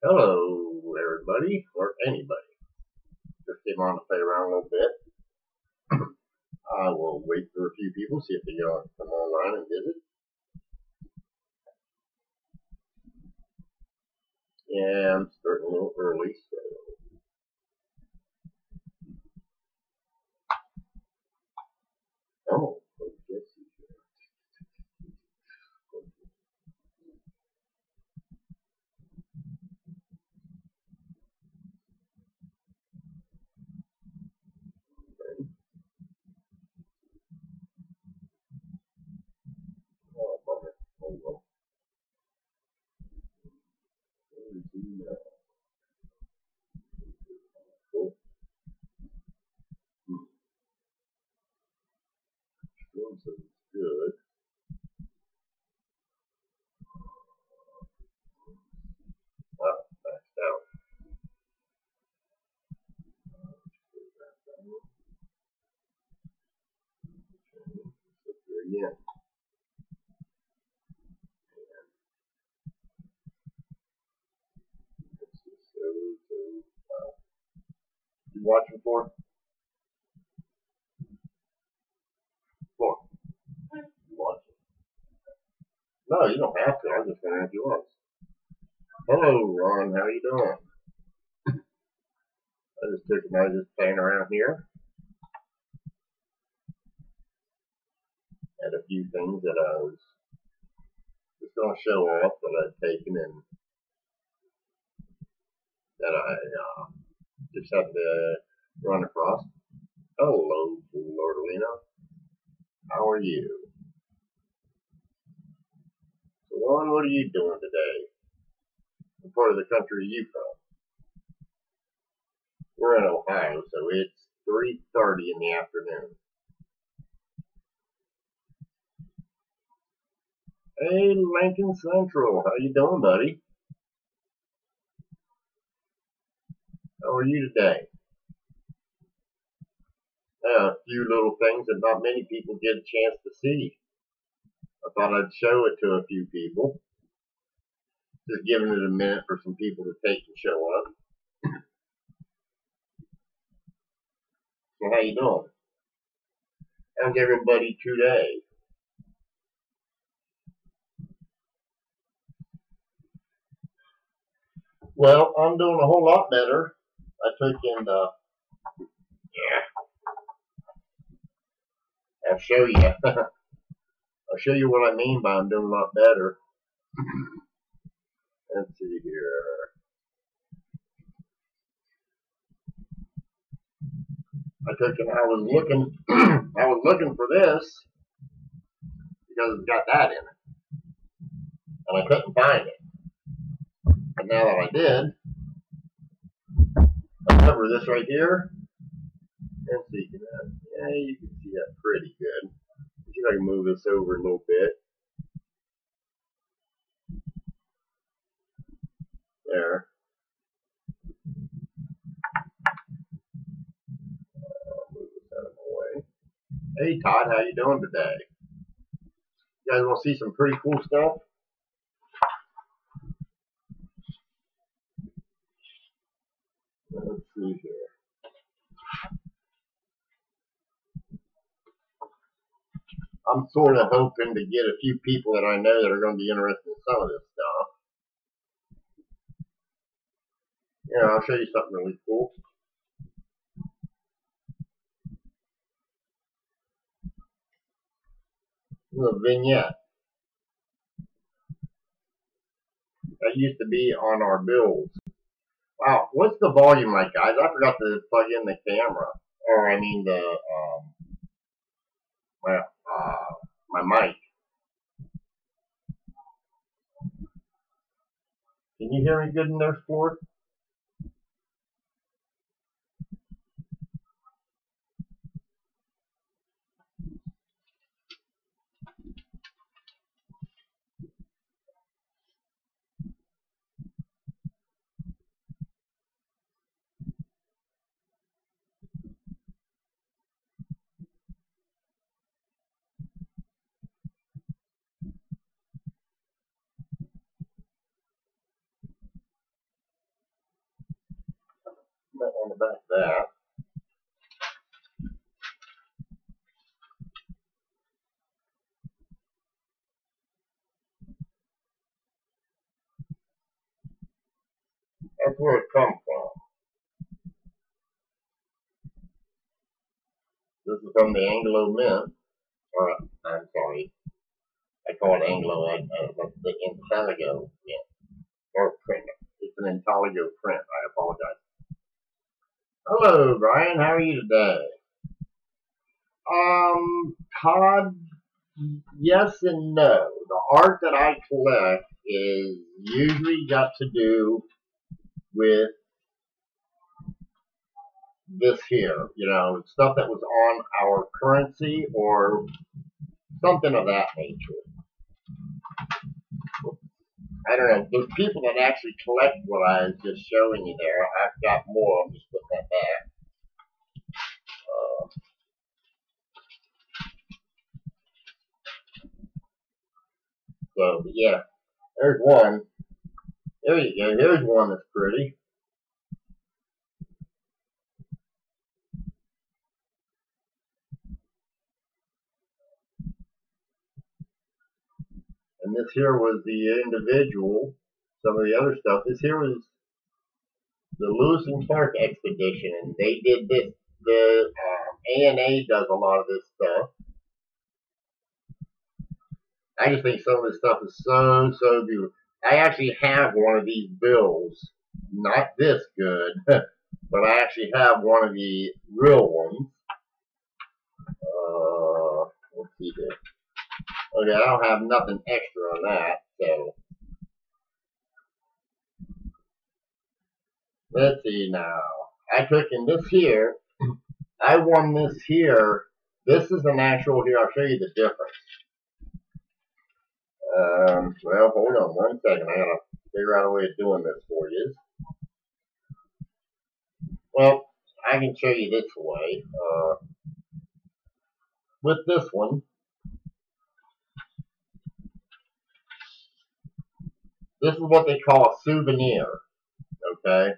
Hello, everybody, or anybody. Just came on to play around a little bit. I will wait for a few people, see if they come online and visit. Yeah, I'm starting a little early, so. Oh, let's see here. Oh, bummer. Oh, well. Where is he now? Cool. Doing so good. Wow, maxed out. Look here again. This is so. Wow. You watching for? For? You watching? No, you don't have to. I'm just going to ask you once. Hello, Ron. How you doing? I was just playing around here. Had a few things that I was just going to show off that I'd taken and that I just happened to run across. Hello, Lordalina. How are you? So, Ron, what are you doing today? What part of the country are you from? We're in Ohio, so it's 3:30 in the afternoon. Hey, Lincoln Central. How you doing, buddy? How are you today? A few little things that not many people get a chance to see. I thought I'd show it to a few people. Just giving it a minute for some people to take and show up. So how you doing? How's everybody today? Well, I'm doing a whole lot better. I took in yeah, I'll show you. I'll show you what I mean by I'm doing a lot better. Let's see here. I took and I was looking I was looking for this because it's got that in it. And I couldn't find it. And now that I did, I cover this right here. Let's see, yeah, you can see that pretty good. See if I can move this over a little bit. There. I'll move this out of my way. Hey Todd, how you doing today? You guys want to see some pretty cool stuff? Let's see here. I'm sort of hoping to get a few people that I know that are going to be interested in some of this stuff. Yeah, I'll show you something really cool. This is a vignette. That used to be on our bills. Wow, what's the volume like, guys? I forgot to plug in the camera, or I mean my my mic. Can you hear me good in there, Sport? on the back of that. That's where it comes from. This is from the Anglo Mint, or I'm sorry, I call it Anglo, the Intelligo Mint, or print. It's an Intelligo print, I apologize. Hello, Brian, how are you today? Todd, yes and no. The art that I collect is usually got to do with this here, stuff that was on our currency or something of that nature. I don't know. There's people that actually collect what I was just showing you there. I've got more. I'm just putting that back. But yeah, there's one. There you go. There's one that's pretty. And this here was the individual. Some of the other stuff. This here was the Lewis and Clark expedition, and they did this. The ANA does a lot of this stuff. I just think some of this stuff is so beautiful. I actually have one of these bills. Not this good, but I actually have one of the real ones. Let's see here. Okay, I don't have nothing extra on that, so. Let's see now. I took in this here. I won this here. This is an actual here. I'll show you the difference. Well, hold on one second. I gotta figure out a way of doing this for you. Well, I can show you this way. With this one, this is what they call a souvenir. Okay?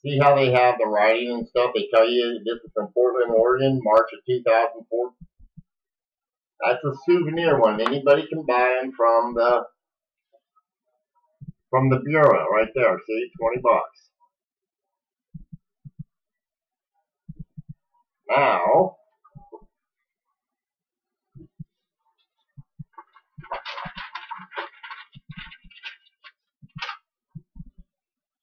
See how they have the writing and stuff? They tell you this is from Portland, Oregon, March of 2004. That's a souvenir one. Anybody can buy them from the bureau right there. See, $20. Now,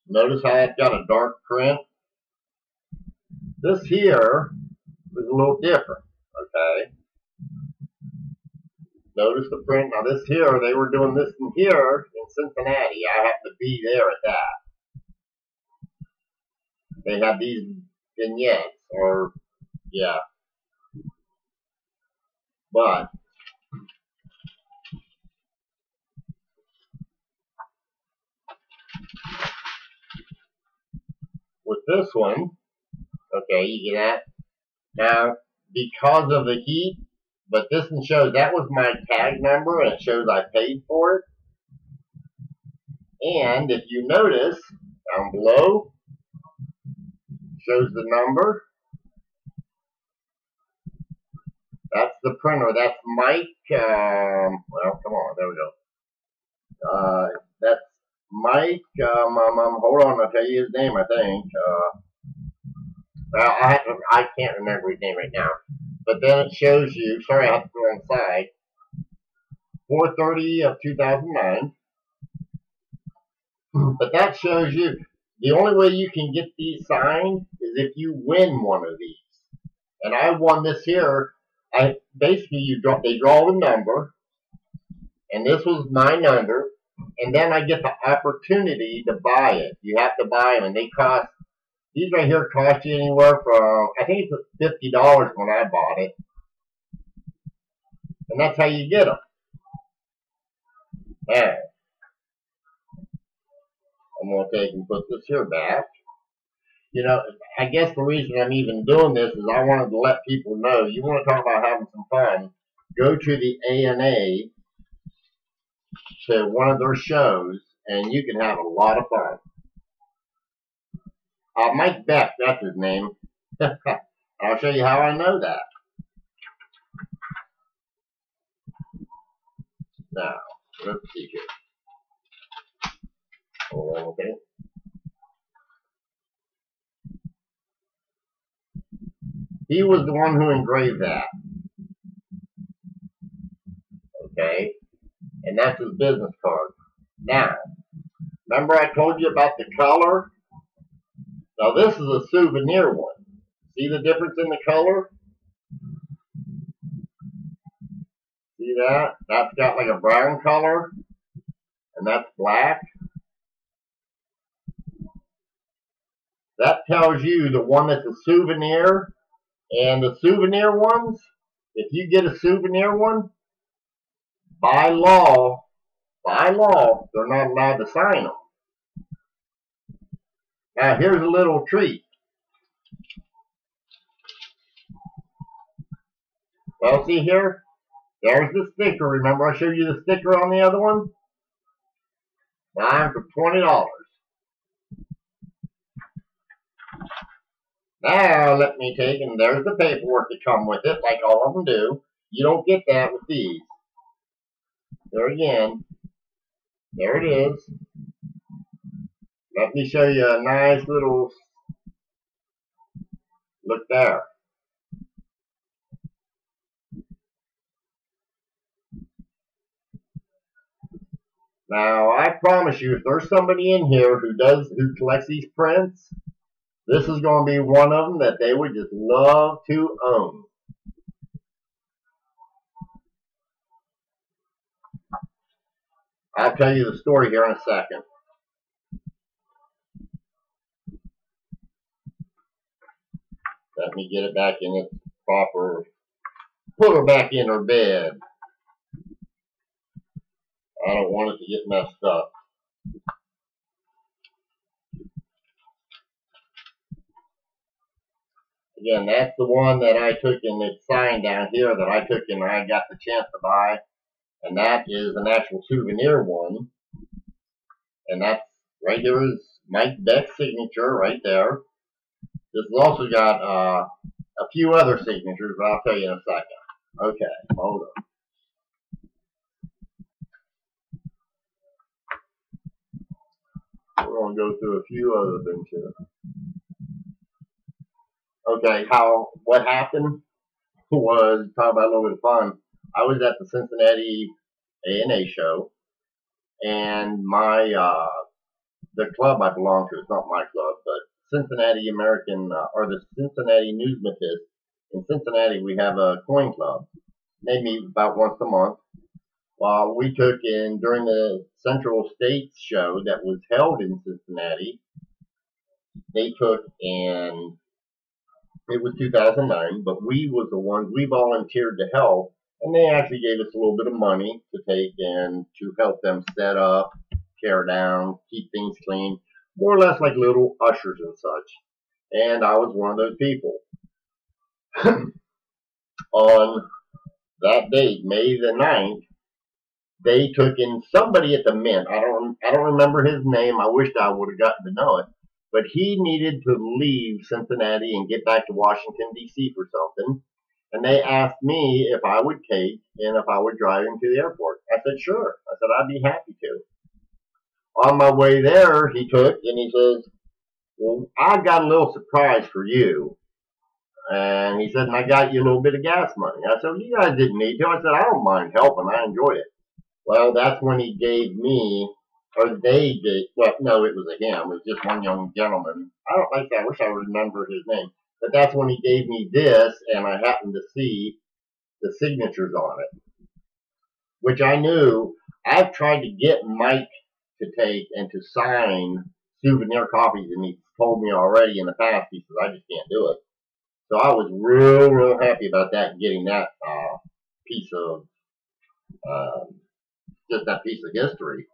notice how it's got a dark print. This here is a little different. Okay. Notice the print. Now this here, they were doing this in here in Cincinnati. I happened to be there at that. They have these vignettes, or yeah. But with this one, okay, you get that. Now, because of the heat, but this one shows that was my tag number, and it shows I paid for it. And if you notice, down below, shows the number. That's the printer. That's Mike. Well, come on. There we go. That's Mike. Hold on. I'll tell you his name, I think. Well, I can't remember his name right now. But then it shows you. Sorry, I have to go on the side. 4/30 of 2009. But that shows you. The only way you can get these signed is if you win one of these. And I won this here. Basically they draw the number, and this was my number, and then I get the opportunity to buy it. You have to buy them, and they cost. These right here cost you anywhere from, I think it's $50 when I bought it, and that's how you get them. Now, I'm gonna take and put this here back. I guess the reason I'm even doing this is I wanted to let people know, you want to talk about having some fun, go to the ANA, to one of their shows, and you can have a lot of fun. Mike Beck, that's his name. I'll show you how I know that. Now, let's see here. Hold on, okay. He was the one who engraved that. Okay? And that's his business card. Now, remember I told you about the color? Now this is a souvenir one. See the difference in the color? See that? That's got like a brown color, and that's black. That tells you the one that's a souvenir, and the souvenir ones, if you get a souvenir one, by law, they're not allowed to sign them. Now here's a little treat. Well, see here? There's the sticker. Remember I showed you the sticker on the other one? Mine for $20. Now let me take, and there's the paperwork to come with it, like all of them do. You don't get that with these. There again. There it is. Let me show you a nice little look there. Now, I promise you, if there's somebody in here who collects these prints, this is going to be one of them that they would just love to own. I'll tell you the story here in a second. Let me get it back in its proper, put her back in her bed. I don't want it to get messed up. Again, that's the one that I took, and it's signed down here that I took and I got the chance to buy. And that is an actual souvenir one. And that's right here is Mike Beck's signature right there. This has also got a few other signatures, but I'll tell you in a second. Okay, hold on. We're going to go through a few other things here. Okay, what happened was, talk about a little bit of fun. I was at the Cincinnati A&A show, and the club I belong to, it's not my club, but Cincinnati American, or the Cincinnati Newsmatist. In Cincinnati, we have a coin club. They meet about once a month. While we took in, during the Central States show that was held in Cincinnati, they took, and it was 2009, but we was the ones, we volunteered to help, and they actually gave us a little bit of money to take and to help them set up, tear down, keep things clean, more or less like little ushers and such. And I was one of those people. On that date, May the 9th, they took in somebody at the Mint. I don't remember his name. I wished I would have gotten to know it. But he needed to leave Cincinnati and get back to Washington, D.C. for something. And they asked me if I would take and if I would drive him to the airport. I said, sure. I said, I'd be happy to. On my way there, he took and he says, well, I've got a little surprise for you. And he said, and I got you a little bit of gas money. I said, well, you guys didn't need to. I said, I don't mind helping. I enjoyed it. Well, that's when he gave me, or they gave, well, no, it was a him. It was just one young gentleman. I don't like that. I wish I would remember his name. But that's when he gave me this, and I happened to see the signatures on it, which I knew. I've tried to get Mike to take and to sign souvenir copies, and he told me already in the past, he says, I just can't do it. So I was real happy about that, getting that piece of, just that piece of history.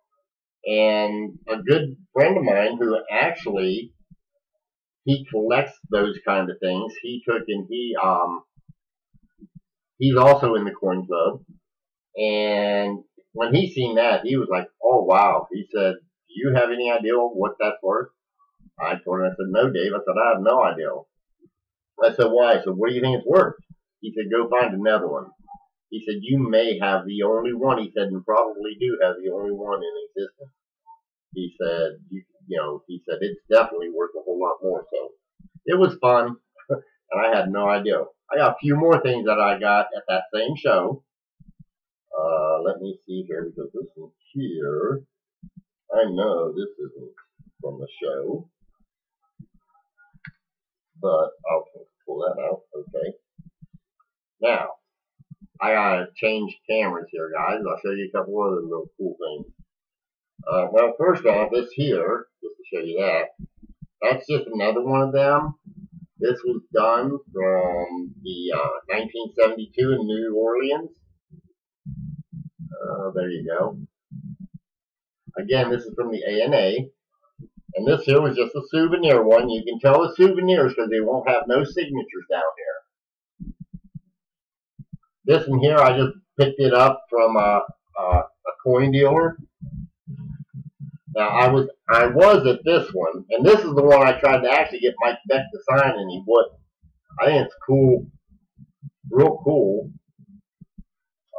And a good friend of mine who actually, he collects those kind of things. He took and he's also in the coin club. And when he seen that, he was like, oh wow. He said, do you have any idea what that's worth? I told him, I said, no, Dave. I said, I have no idea. I said, why? I said, what do you think it's worth? He said, go find another one. He said, you may have the only one. He said, you probably do have the only one in existence. He said, he said, it's definitely worth a whole lot more. So it was fun, and I had no idea. I got a few more things that I got at that same show. Let me see here, because this one here, I know this isn't from the show, but I'll pull that out. Okay. Now, I gotta change cameras here, guys. I'll show you a couple other little cool things. Well, first off, this here, just to show you that, that's just another one of them. This was done from the 1972 in New Orleans. There you go. Again, this is from the A&A. And this here was just a souvenir one. You can tell the souvenirs because they won't have no signatures down here. This one here, I just picked it up from a coin dealer. Now, I was at this one, and this is the one I tried to actually get Mike Beck to sign, and he wouldn't. I think it's cool, real cool.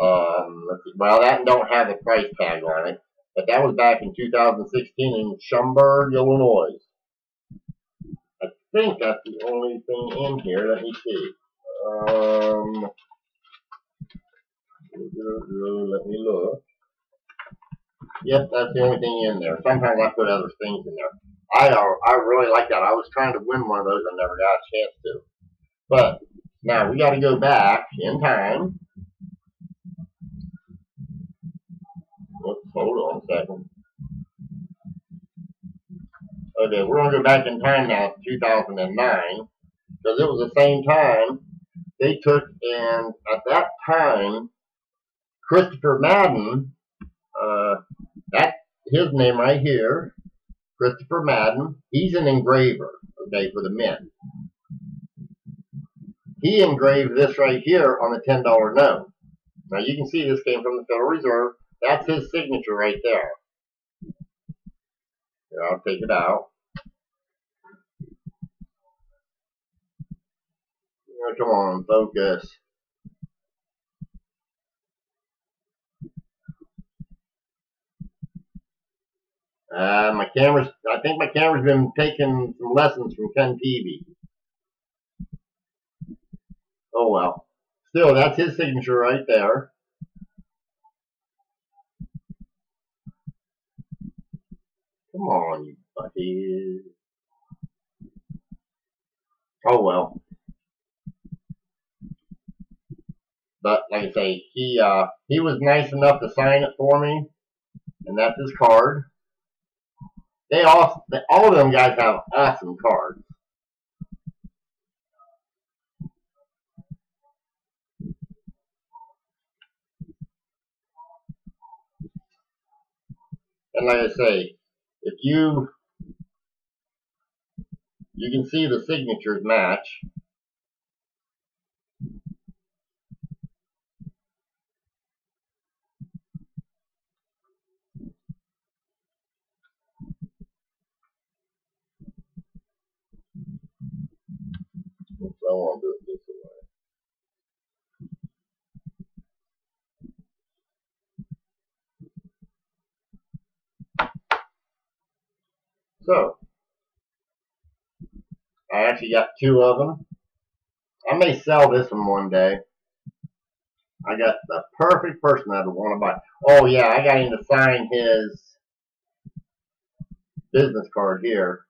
Let's see. Well, that don't have a price tag on it, but that was back in 2016 in Schaumburg, Illinois. I think that's the only thing in here. Let me see. Let me look. Yep, that's the only thing in there. Sometimes I put other things in there. I really like that. I was trying to win one of those. I never got a chance to. But now we got to go back in time. Oops, hold on a second. Okay, we're going to go back in time now to 2009. Because it was the same time they took, and at that time, Christopher Madden, that's his name right here, Christopher Madden, he's an engraver, okay, for the mint. He engraved this right here on the $10 note. Now you can see this came from the Federal Reserve. That's his signature right there. Here, I'll take it out. Oh, come on, focus. I think my camera's been taking some lessons from Ken Peavy. Oh well. Still, that's his signature right there. Come on, you buddy. Oh well. But like I say, he was nice enough to sign it for me, and that's his card. All of them guys have awesome cards. And like I say, if you can see the signatures match. Oops, I want to do it this way. So, I actually got two of them. I may sell this one day. I got the perfect person that would want to buy. Oh yeah, I got him to sign his business card here.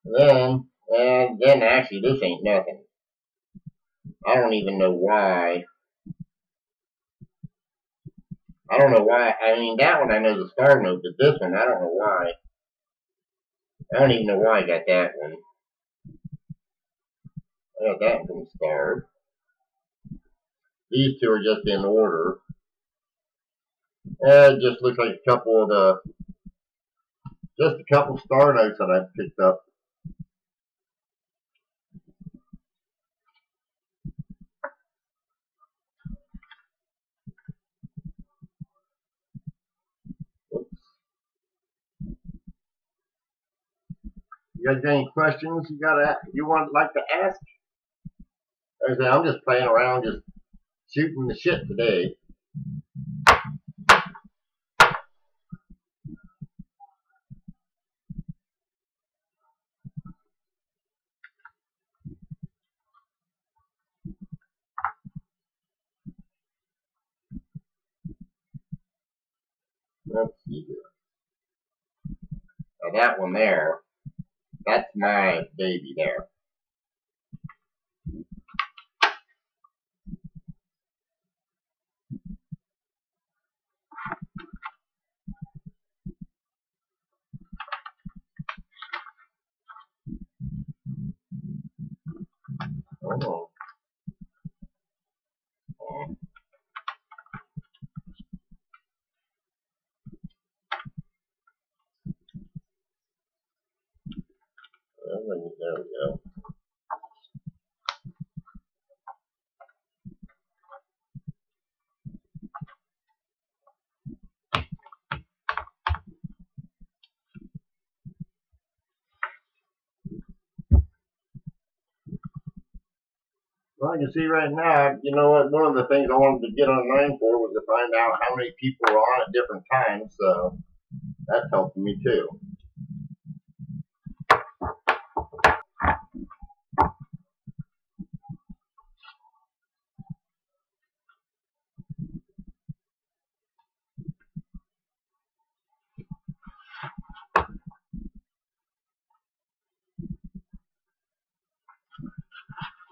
And then actually this ain't nothing. I don't even know why. I don't know why. I mean, that one I know the star note, but this one I don't know why. I don't even know why I got that one. I got that one from Star. These two are just in order. It just looks like a couple of just a couple star notes that I picked up. Oops. You guys got any questions you want like to ask? Like I say, I'm just playing around, just shooting the shit today. Let's see here. Now that one there, that's my baby there. Oh. There we go. Well, I can see right now, you know what, one of the things I wanted to get online for was to find out how many people are on at different times, so that's helping me too.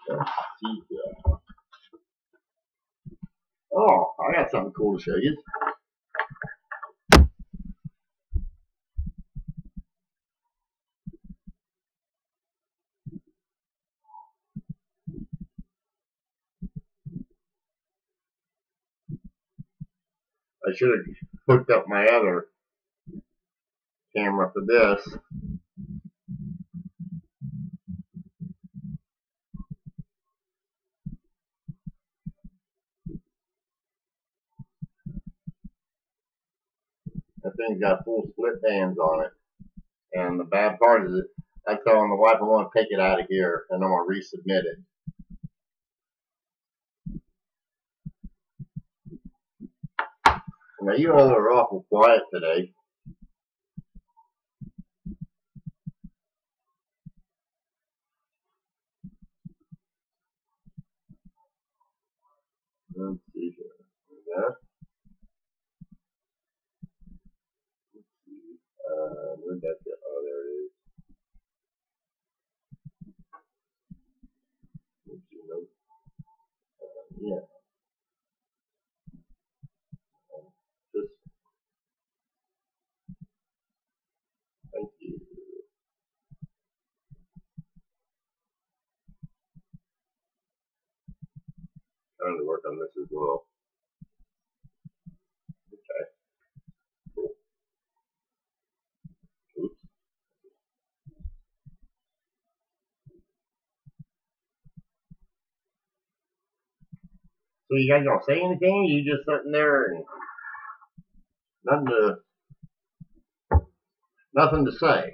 Let's see here. Oh, I got something cool to show you. I should have hooked up my other camera for this. That thing's got full split bands on it. And the bad part is I telling the wife I want to take it out of here and I'm going to resubmit it. Now you all are awful quiet today. Let's see here. Yeah. Where'd that go? Oh, there it is. Let's see, nope. Yeah. Just thank you. Trying to work on this as well. Okay. Cool. Oops. So you guys don't say anything? You just sitting there and nothing to say.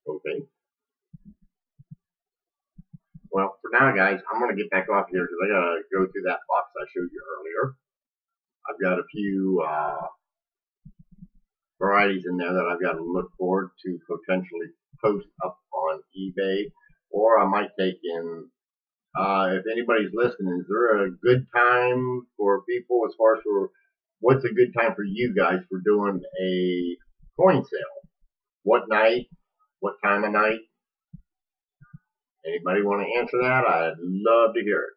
Okay. Well, for now, guys, I'm going to get back off here because I got to go through that box I showed you earlier. I've got a few varieties in there that I've got to look forward to potentially post up on eBay, or I might take in. If anybody's listening, is there a good time for people as far as for what's a good time for you guys for doing a coin sale? What night? What time of night? Anybody want to answer that? I'd love to hear it.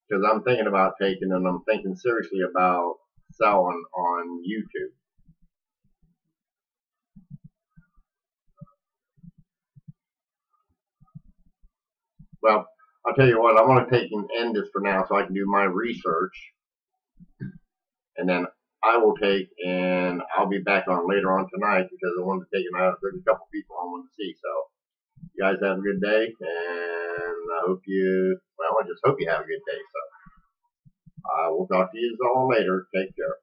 Because I'm thinking about taking and I'm thinking seriously about selling on YouTube. Well, I'll tell you what, I'm going to take and end this for now so I can do my research. and then I will take, and I'll be back on later on tonight because I wanted to take it out. There's a couple people I wanted to see. So you guys have a good day, and I just hope you have a good day. So we'll talk to you all later. Take care.